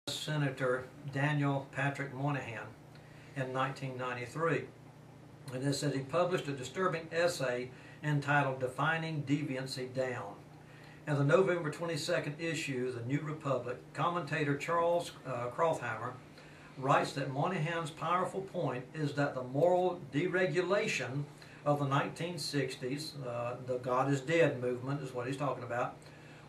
Senator Daniel Patrick Moynihan in 1993. And it said he published a disturbing essay entitled Defining Deviancy Down. In the November 22nd issue of the New Republic, commentator Charles Krauthammer writes that Moynihan's powerful point is that the moral deregulation of the 1960s, the God is Dead movement is what he's talking about,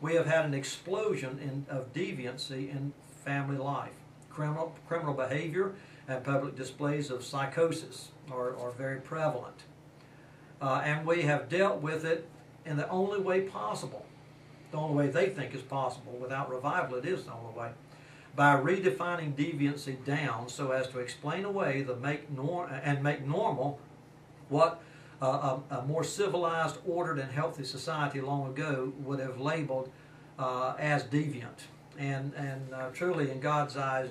we have had an explosion of deviancy in family life. Criminal behavior and public displays of psychosis are very prevalent. And we have dealt with it in the only way possible, the only way they think is possible. Without revival, it is the only way. By redefining deviancy down so as to explain away the make normal what a more civilized, ordered, and healthy society long ago would have labeled as deviant. And truly, in God's eyes,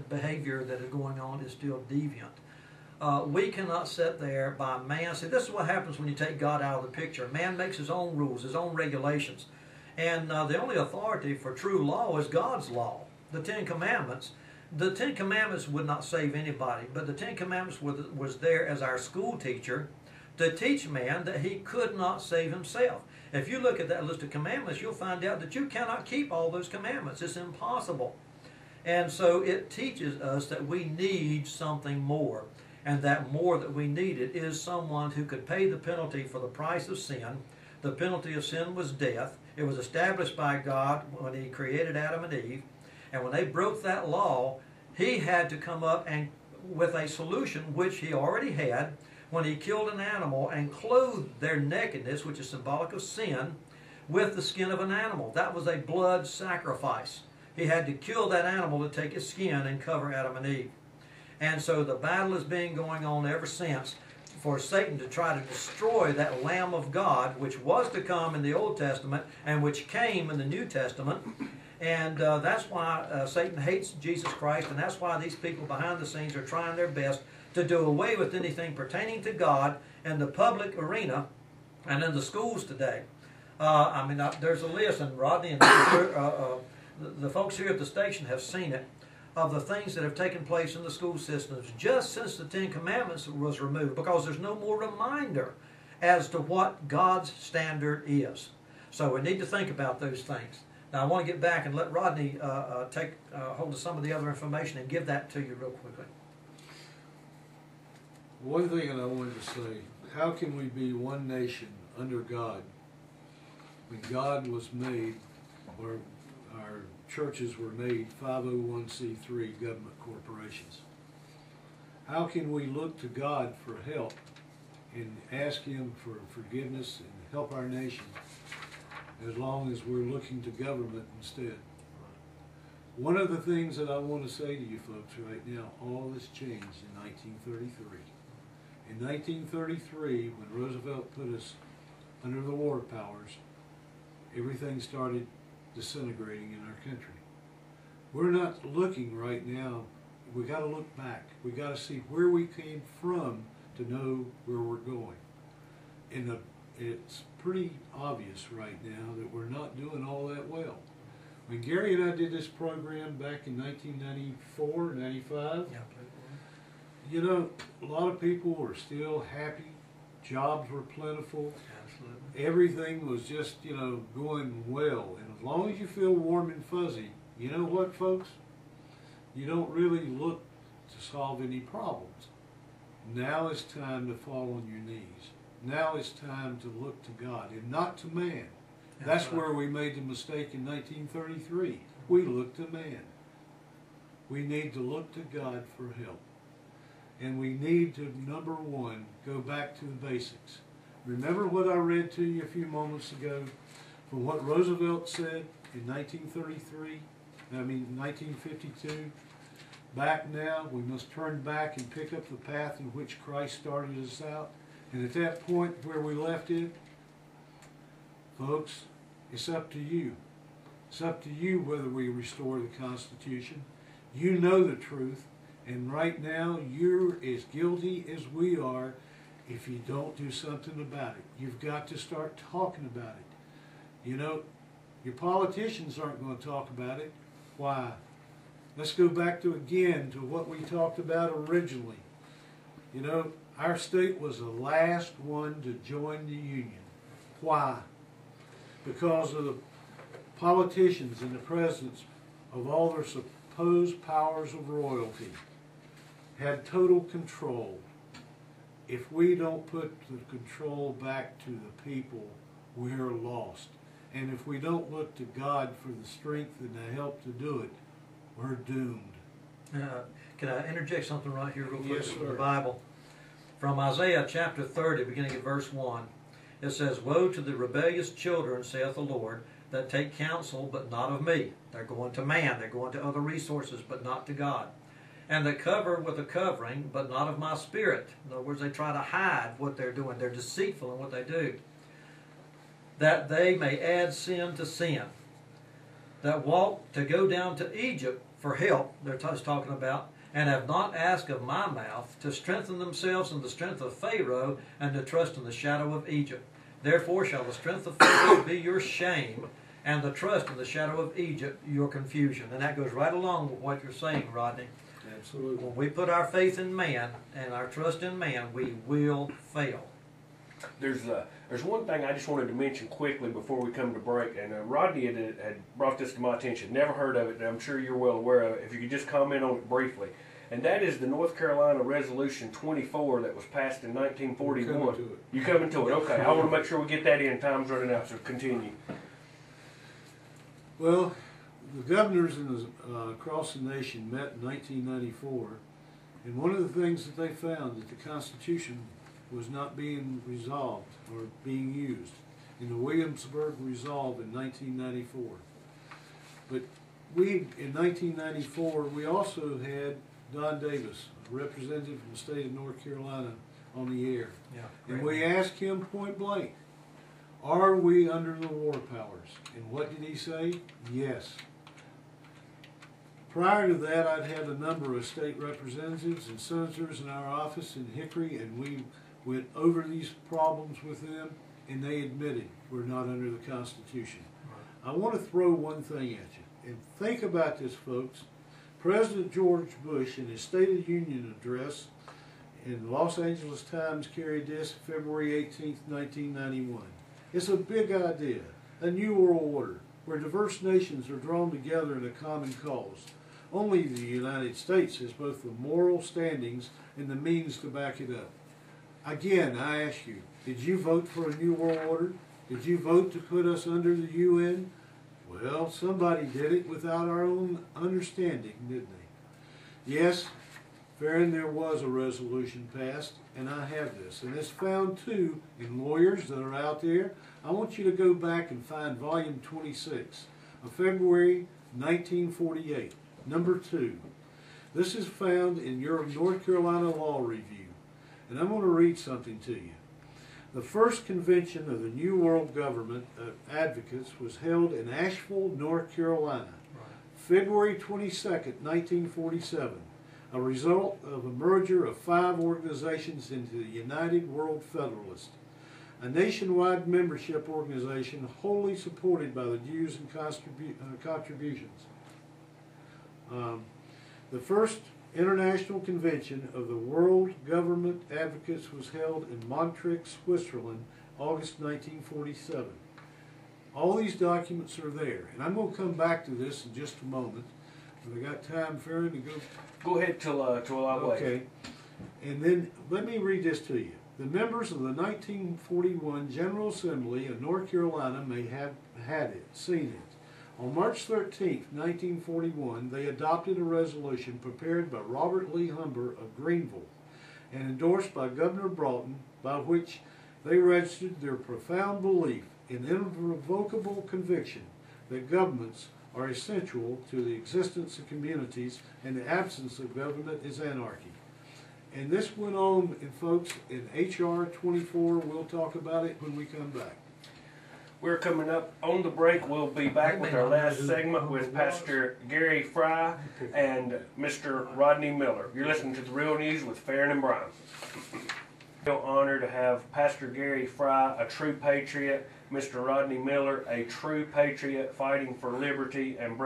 behavior that is going on is still deviant. We cannot sit there by man. See, this is what happens when you take God out of the picture. Man makes his own rules, his own regulations. And the only authority for true law is God's law. The Ten Commandments. The Ten Commandments would not save anybody, but the Ten Commandments was there as our school teacher to teach man that he could not save himself. If you look at that list of commandments, you'll find out that you cannot keep all those commandments. It's impossible. And so it teaches us that we need something more. And that more that we needed is someone who could pay the penalty for the price of sin. The penalty of sin was death. It was established by God when he created Adam and Eve. And when they broke that law, he had to come up and with a solution which he already had when he killed an animal and clothed their nakedness, which is symbolic of sin, with the skin of an animal. That was a blood sacrifice. He had to kill that animal to take its skin and cover Adam and Eve. And so the battle has been going on ever since for Satan to try to destroy that Lamb of God, which was to come in the Old Testament and which came in the New Testament. And that's why Satan hates Jesus Christ, and that's why these people behind the scenes are trying their best to do away with anything pertaining to God in the public arena and in the schools today. There's a list, and Rodney and the folks here at the station have seen it, of the things that have taken place in the school systems just since the Ten Commandments was removed, because there's no more reminder as to what God's standard is. So we need to think about those things. Now I want to get back and let Rodney take hold of some of the other information and give that to you real quickly. One thing that I wanted to say, how can we be one nation under God when God was made, or our churches were made 501c3 government corporations? How can we look to God for help and ask Him for forgiveness and help our nation as long as we're looking to government instead? One of the things that I want to say to you folks right now, all this changed in 1933. In 1933, when Roosevelt put us under the war powers, everything started disintegrating in our country. We're not looking right now. We got to look back. We got to see where we came from to know where we're going. And it's pretty obvious right now that we're not doing all that well. When Gary and I did this program back in 1994, 95, you know, a lot of people were still happy. Jobs were plentiful. Absolutely. Everything was just, you know, going well. And as long as you feel warm and fuzzy, you know what, folks? You don't really look to solve any problems. Now it's time to fall on your knees. Now it's time to look to God and not to man. That's right. Where we made the mistake in 1933. We looked to man. We need to look to God for help. And we need to, number one, go back to the basics. Remember what I read to you a few moments ago from what Roosevelt said in 1952? Back now, we must turn back and pick up the path in which Christ started us out. And at that point where we left it, folks, it's up to you. It's up to you whether we restore the Constitution. You know the truth. And right now, you're as guilty as we are if you don't do something about it. You've got to start talking about it. You know, your politicians aren't going to talk about it. Why? Let's go back to what we talked about originally. You know, our state was the last one to join the Union. Why? Because of the politicians and the presidents of all their supposed powers of royalty had total control. If we don't put the control back to the people, we're lost. And if we don't look to God for the strength and the help to do it, we're doomed. Can I interject something right here real quick? Yes, from the sir. Bible? From Isaiah chapter 30, beginning at verse 1, it says, "Woe to the rebellious children, saith the Lord, that take counsel, but not of me." They're going to man, they're going to other resources, but not to God. "And that cover with a covering, but not of my spirit." In other words, they try to hide what they're doing. They're deceitful in what they do. "That they may add sin to sin. That walk to go down to Egypt for help," they're talking about, "and have not asked of my mouth, to strengthen themselves in the strength of Pharaoh, and to trust in the shadow of Egypt. Therefore shall the strength of Pharaoh be your shame, and the trust in the shadow of Egypt your confusion." And that goes right along with what you're saying, Rodney. Absolutely. When we put our faith in man and our trust in man, we will fail. There's one thing I just wanted to mention quickly before we come to break, and Rodney had brought this to my attention. Never heard of it, and I'm sure you're well aware of it. If you could just comment on it briefly. And that is the North Carolina Resolution 24 that was passed in 1941. We're coming to it. You coming to it? Okay. I want to make sure we get that in. Time's running out, so continue. Well, the governors across the nation met in 1994, and one of the things that they found that the Constitution was not being resolved or being used in the Williamsburg Resolve in 1994. But in 1994, we also had Don Davis, a representative from the state of North Carolina, on the air. Yeah, And we asked him point blank, are we under the war powers? And what did he say? Yes. Prior to that, I'd had a number of state representatives and senators in our office in Hickory, and we went over these problems with them, and they admitted we're not under the Constitution. I want to throw one thing at you, and think about this, folks. President George Bush, in his State of the Union address in the Los Angeles Times, carried this February 18th, 1991. It's a big idea, a new world order, where diverse nations are drawn together in a common cause. Only the United States has both the moral standings and the means to back it up. Again, I ask you, did you vote for a new world order? Did you vote to put us under the UN? Well, somebody did it without our own understanding, didn't they? Yes, Farron, there was a resolution passed, and I have this. And it's found, too, in lawyers that are out there. I want you to go back and find volume 26 of February 1948, number 2. This is found in your North Carolina Law Review. And I'm going to read something to you. The first convention of the New World Government Advocates was held in Asheville, North Carolina, February 22nd, 1947, a result of a merger of 5 organizations into the United World Federalist, a nationwide membership organization wholly supported by the dues and contributions. The first International Convention of the World Government Advocates was held in Montreux, Switzerland, August 1947. All these documents are there, and I'm going to come back to this in just a moment. Have I got time, Farron, to go? Go ahead till I wait. Okay. And then let me read this to you. The members of the 1941 General Assembly of North Carolina may have seen it. On March 13, 1941, they adopted a resolution prepared by Robert Lee Humber of Greenville and endorsed by Governor Broughton, by which they registered their profound belief in irrevocable conviction that governments are essential to the existence of communities and the absence of government is anarchy. And this went on, and folks, in H.R. 24, we'll talk about it when we come back. We're coming up on the break. We'll be back with our last segment with Pastor Gary Frye and Mr. Rodney Miller. You're listening to The Real News with Farron and Brian. Real honor to have Pastor Gary Frye, a true patriot, Mr. Rodney Miller, a true patriot fighting for liberty and